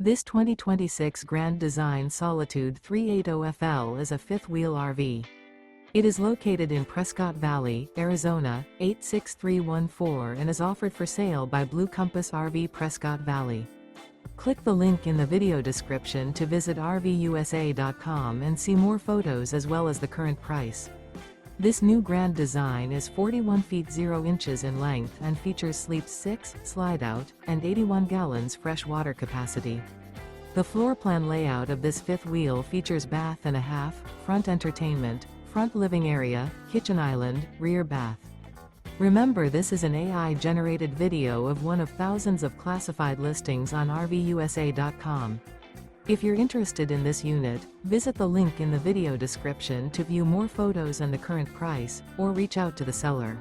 This 2026 Grand Design Solitude 380FL is a fifth-wheel RV. It is located in Prescott Valley, Arizona, 86314 and is offered for sale by Blue Compass RV Prescott Valley. Click the link in the video description to visit RVUSA.com and see more photos as well as the current price. This new Grand Design is 41 feet 0 inches in length and features Sleep 6, Slideout, and 81 gallons fresh water capacity. The floor plan layout of this fifth wheel features bath and a half, front entertainment, front living area, kitchen island, rear bath. Remember, this is an AI-generated video of one of thousands of classified listings on RVUSA.com. If you're interested in this unit, visit the link in the video description to view more photos and the current price, or reach out to the seller.